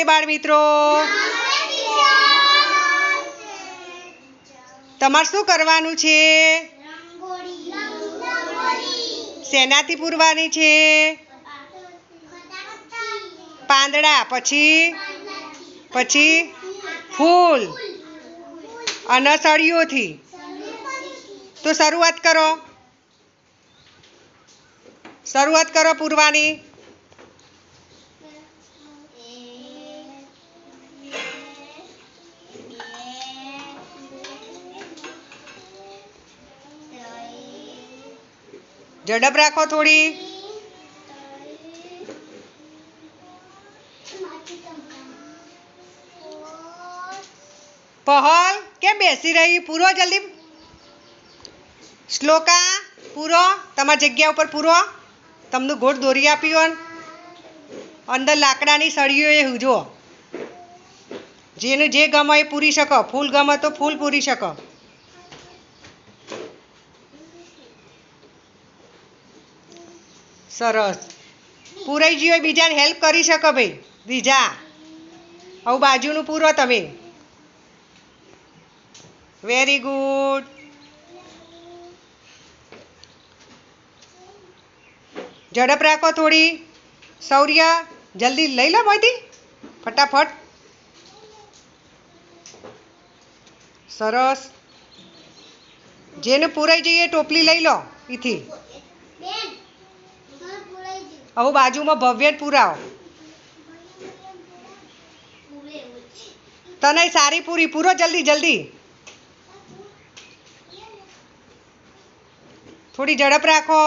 नमस्ते बाळ मित्रों। तमारे शू करवानुं छे? सेनाथी पूरवानी छे? પાંદડા પછી પછી ફૂલ અને સળિયોથી। તો શરૂઆત કરો પૂરવાની। ઝડપ રાખો થોડી। पहल क्या बेसी रही? पूरो जल्दी। श्लोका पूरो तमारी जग्या पर पूरो। तमनु गोट दोरी आप्यो अंदर लाकडानी सळीओ ए हुजो जेने जे गमे ए पूरी शको। फूल गमे तो फूल पूरी शको। सरस पूराई गयो। बीजाने हेल्प करी शको भाई। बीजा हवे बाजुनु पूरो तमे। Very good. झड़प राखो थोड़ी। शौर्य जल्दी लई लो मोती फटाफट। सरस जेने पूराई जाइए टोपली लई लो इथी। हवे बाजू में भव्य पूराओ। तने सारी पूरी पूरो जल्दी जल्दी। थोड़ी झड़प राखो।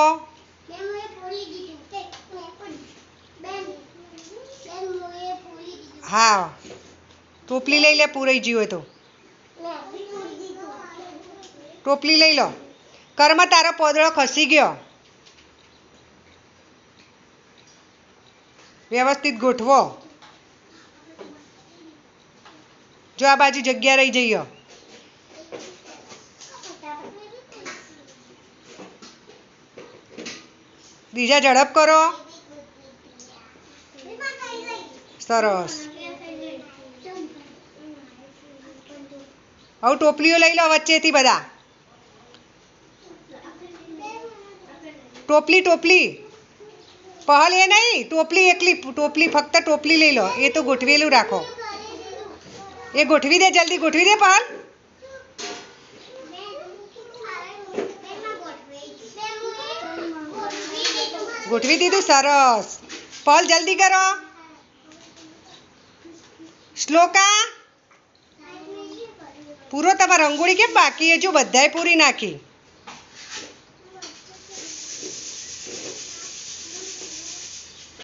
हाँ टोपली लई ले पूराई जीवे तो टोपली लई लो। कर्म तारो पोदळो खसी गयो। व्यवस्थित गोठवो। जो आ बाजू जग्या रही जइयो। बीजा झड़प करो। सरस हवे टोपलीओ लई लो वच्चेथी बधा। टोपली टोपली पहल ए नहीं टोपली एकली टोपली फक्त टोपली लई लो। ए तो गोठवेलू राखो। ए गोठवी दे जल्दी गोठवी दे पहल। गोठवी दीधुं। सरस पहल जल्दी करो। श्लोका पूरो तमारी रंगोળી केम बाकी है? जो बधाए पूरी नाखी।